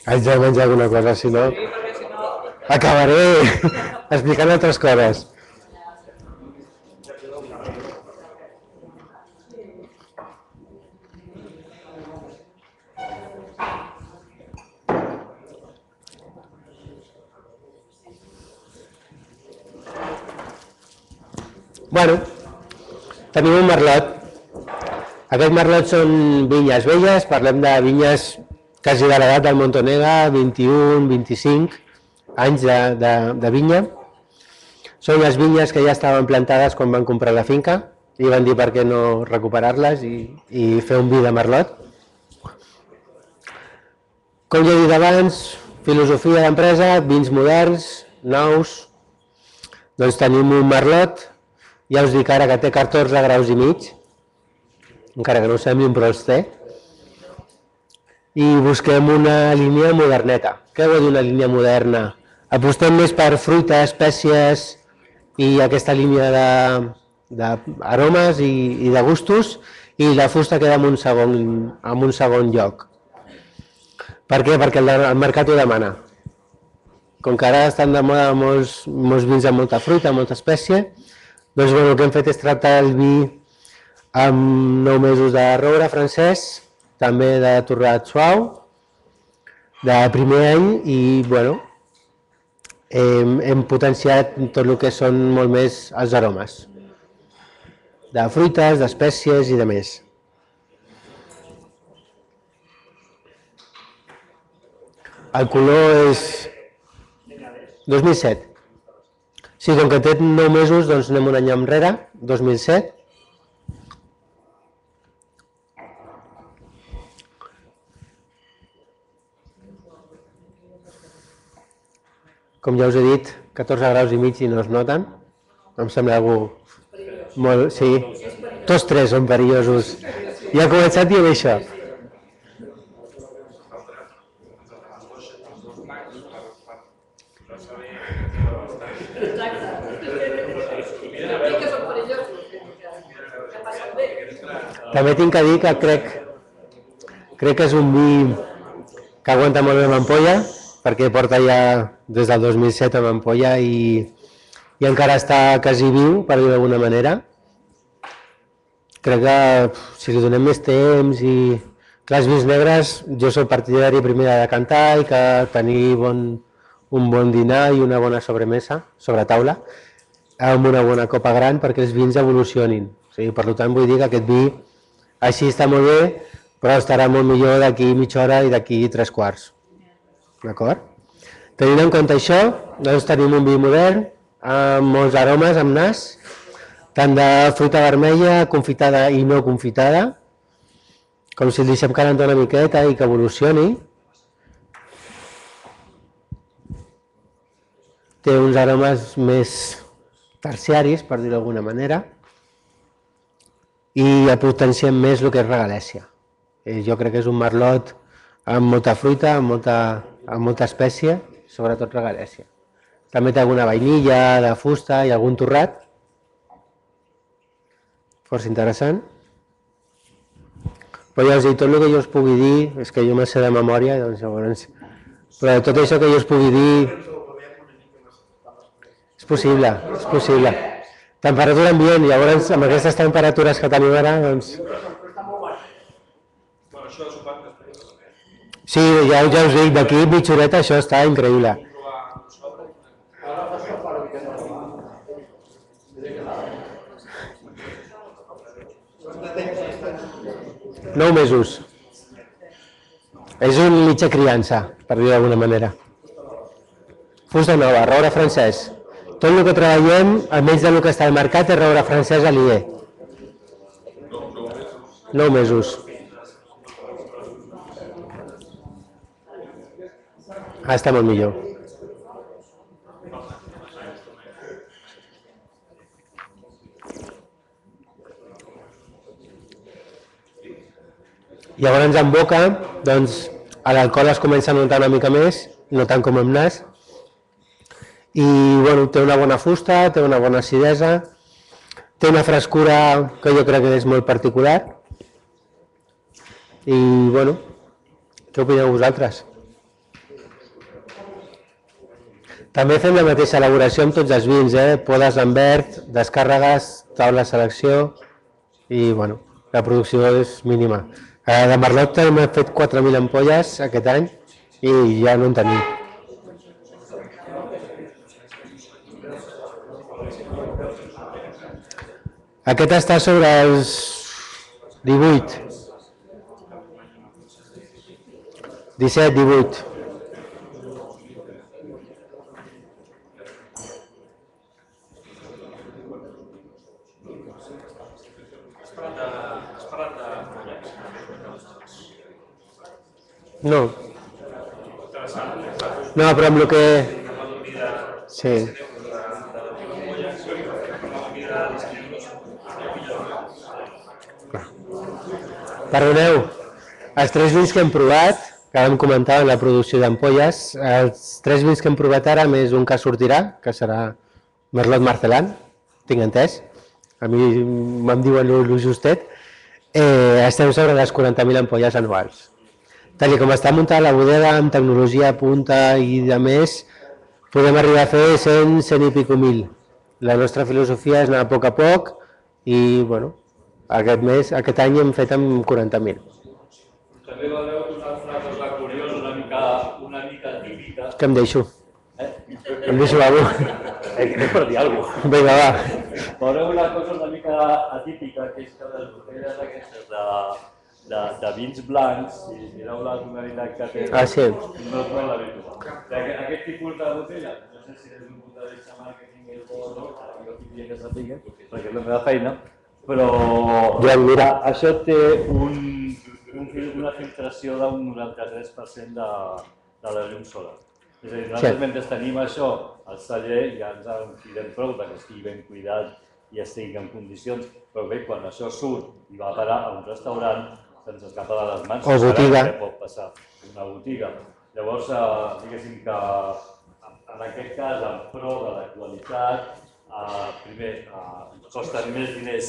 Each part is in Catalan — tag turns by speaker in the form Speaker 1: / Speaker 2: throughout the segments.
Speaker 1: Haig de menjar alguna cosa, si no acabaré explicant altres coses. Bueno, tenim un merlot. Aquest merlot són vinyes velles, parlem de vinyes quasi de l'edat del Montonega, 21-25 anys de vinya. Són les vinyes que ja estaven plantades quan van comprar la finca i van dir per què no recuperar-les i fer un vi de merlot. Com ja he dit abans, filosofia d'empresa, vins moderns, nous. Doncs tenim un merlot, ja us dic ara que té 14 graus i mig, encara que no ho semblin, però els té. I busquem una línia moderneta. Què vol dir una línia moderna? Apostem més per fruita, espècies i aquesta línia d'aromes i de gustos, i la fusta queda en un segon lloc. Per què? Perquè el mercat ho demana. Com que ara estan de moda molts vins amb molta fruita, molta espècie, doncs el que hem fet és tractar el vi amb 9 mesos de roure francès, també de torrat suau, de primer any, i hem potenciat tot el que són molt més els aromes, de fruites, d'espècies i de més. El color és 2007. Sí, com que té 9 mesos, doncs anem un any enrere, 2007. Com ja us he dit, 14 graus i mig i no es noten. Em sembla algú molt... Sí, tots tres són perillosos. Ja he començat dient això. També tinc que dir que crec que és un vi que aguanta molt bé amb ampolla, perquè porta ja des del 2007 amb ampolla i encara està quasi viu, per dir d'alguna manera. Crec que si li donem més temps i... Clar, els vins negres, jo soc partidari primer de decantar i que tenir un bon dinar i una bona sobremesa, sobre taula, amb una bona copa gran perquè els vins evolucionin. O sigui, per tant, vull dir que aquest vi així està molt bé, però estarà molt millor d'aquí mitja hora i d'aquí 3/4. D'acord? Tenint en compte això, doncs tenim un vi modern, amb molts aromes, amb nas, tant de fruita vermella, confitada i no confitada, com si el deixem calentar una miqueta i que evolucioni. Té uns aromes més terciaris, per dir-ho d'alguna manera, i potenciem més el que és regalèssia. Jo crec que és un merlot amb molta fruita, amb molta espècie, sobretot regalèssia. També té alguna vainilla, de fusta i algun torrat. Força interessant. Però ja us dic, tot el que jo us pugui dir, és que jo me sé de memòria, doncs llavors... Però tot això que jo us pugui dir... És possible, és possible. Temperatura ambient, llavors amb aquestes temperatures que tenim ara, doncs... Sí, ja us dic, d'aquí mitja horeta això està increïble. Nou mesos. És un mitja criança, per dir d'alguna manera. Fusta nova, roure francès. Tot el que treballem, almenys del que està al mercat, és roure francès aliè. 9 mesos. Està molt millor. Llavors en boca, doncs, l'alcohol es comença a notar una mica més, no tant com amb nas, i bueno, té una bona fusta, té una bona acidesa, té una frescura que jo crec que és molt particular, i bueno, què opineu vosaltres? També fem la mateixa elaboració amb tots els vins, podes en verd, descàrregues, taula de selecció i bueno, la producció és mínima. De Merlot hem fet 4.000 ampolles aquest any i ja no en tenim. Aquest està sobre els 18, 17, 18. No. No, però amb el que... Sí. Perdoneu, els 3 vins que hem provat, que vam comentar en la producció d'ampolles, els 3 vins que hem provat ara, més un que sortirà, que serà Merlot Marcelan, tinc entès, a mi me'n diuen lo justet, estem sobre les 40.000 ampolles anuals. Tal com està muntada la bodega, amb tecnologia a punta i de més, podem arribar a fer 100, 100 i pico mil. La nostra filosofia és anar a poc i, bueno, aquest any hem fet amb 40.000.
Speaker 2: També valeu una cosa curiosa, una mica típica.
Speaker 1: Que em deixo. Em deixo alguna cosa.
Speaker 2: És per dir alguna cosa.
Speaker 1: Vinga, va.
Speaker 2: Veureu una cosa una mica atípica, que és que les botelles aquestes de vins blancs, si mireu la tonalitat que té,
Speaker 1: sí.
Speaker 2: no és molt habitual. Aquest tipus de botella, no sé si des d'un punt de vista màrqueting és bo o no, jo diria que s'aplica, perquè és la meva feina, però això té una filtració d'un 93% de la llum solar. És a dir, nosaltres mentre tenim això al celler ja ens en cuidem prou que estigui ben cuidat i estigui en condicions, però bé, quan això surt i va a parar a un restaurant, se'ns escapa de les mans.
Speaker 1: O botiga.
Speaker 2: Què pot passar? Una botiga. Llavors, diguéssim que en aquest cas, en pro de la qualitat, primer, costen més diners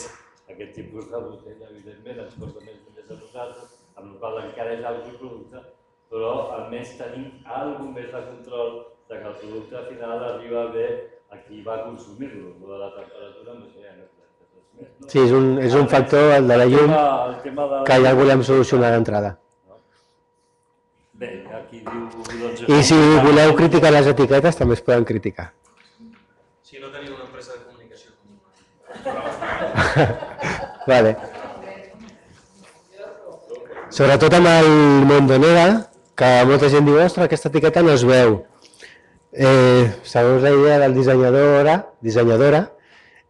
Speaker 2: aquest tipus de botella, evidentment, ens costa més diners a nosaltres, amb la qual encara és autoproducte, però almenys tenim alguna més de control que el producte final arriba bé a qui va consumir-lo, de la temperatura més bé.
Speaker 1: Sí, és un factor, el de la llum, que ja el volem solucionar d'entrada.
Speaker 2: Bé, aquí diu...
Speaker 1: I si voleu criticar les etiquetes, també es poden criticar.
Speaker 3: Si no teniu una empresa de comunicació.
Speaker 1: Vale. Sobretot amb el Mondonera, que molta gent diu, ostres, aquesta etiqueta no es veu. Segons la idea del dissenyadora,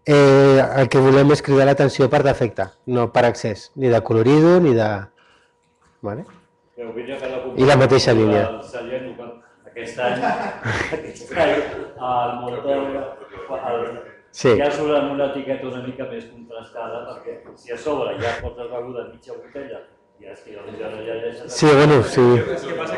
Speaker 1: el que volem és cridar l'atenció per defecte, no per excés, ni de colorido, ni de... I la mateixa línia.
Speaker 2: Aquest any, el Mondonera ja surt amb una etiqueta una mica més contrastada, perquè si a sobre ja portes beguda mitja botella, ja és que ja no hi ha...
Speaker 1: Sí, bueno, sí.